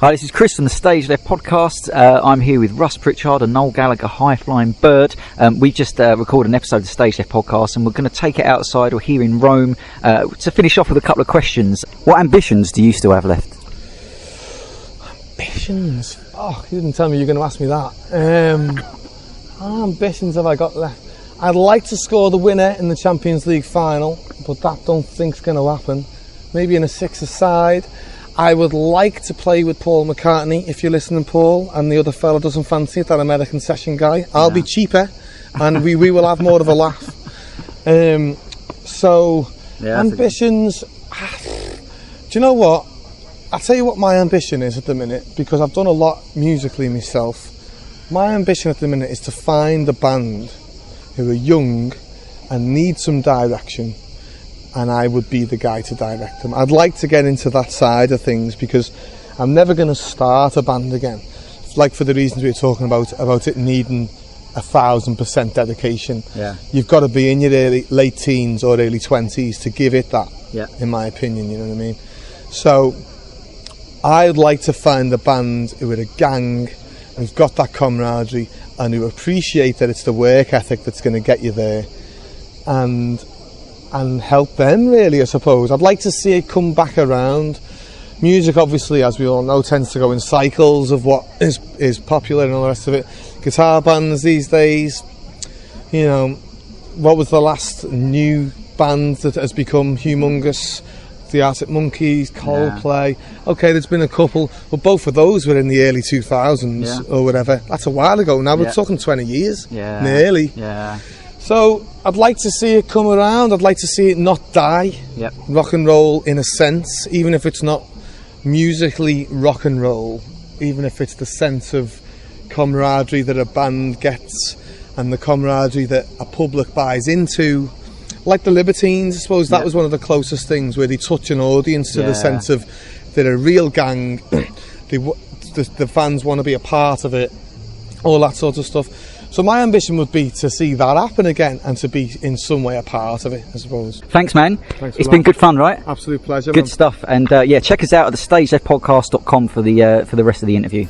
Hi, this is Chris from the StageLeft Podcast. I'm here with Russ Pritchard and Noel Gallagher, High Flying Bird. We just recorded an episode of the StageLeft Podcast, and we're going to take it outside or here in Rome to finish off with a couple of questions. What ambitions do you still have left? Ambitions? Oh, you didn't tell me you were going to ask me that. What ambitions have I got left? I'd like to score the winner in the Champions League final, but that don't think's going to happen. Maybe in a six-a-side. I would like to play with Paul McCartney, if you're listening, Paul, and the other fella doesn't fancy it, that American session guy. I'll be cheaper, and we will have more of a laugh. Ambitions... Do you know what? I'll tell you what my ambition is at the minute, because I've done a lot musically myself. My ambition at the minute is to find a band who are young and need some direction, and I would be the guy to direct them. I'd like to get into that side of things, because I'm never going to start a band again. Like for the reasons we were talking about it needing 1,000% dedication. Yeah. You've got to be in your late teens or early 20s to give it that, in my opinion, you know what I mean? So I'd like to find a band who are a gang, who've got that camaraderie, and who appreciate that it's the work ethic that's going to get you there, and help them, really, I suppose. I'd like to see it come back around. Music, obviously, as we all know, tends to go in cycles of what is popular and all the rest of it. Guitar bands these days, you know, what was the last new band that has become humongous? The Arctic Monkeys, Coldplay. Okay, there's been a couple, but both of those were in the early 2000s or whatever. That's a while ago now. We're talking 20 years, nearly. Yeah. So I'd like to see it come around. I'd like to see it not die. Yep. Rock and roll, in a sense, even if it's not musically rock and roll, even if it's the sense of camaraderie that a band gets and the camaraderie that a public buys into. Like the Libertines, I suppose that was one of the closest things where they touch an audience to the sense of they're a real gang. The fans want to be a part of it, all that sort of stuff. So my ambition would be to see that happen again and to be in some way a part of it, I suppose. Thanks, man. Thanks it's been good fun, right? Absolute pleasure. Good stuff. And check us out at the StageLeftPodcast.com for the rest of the interview.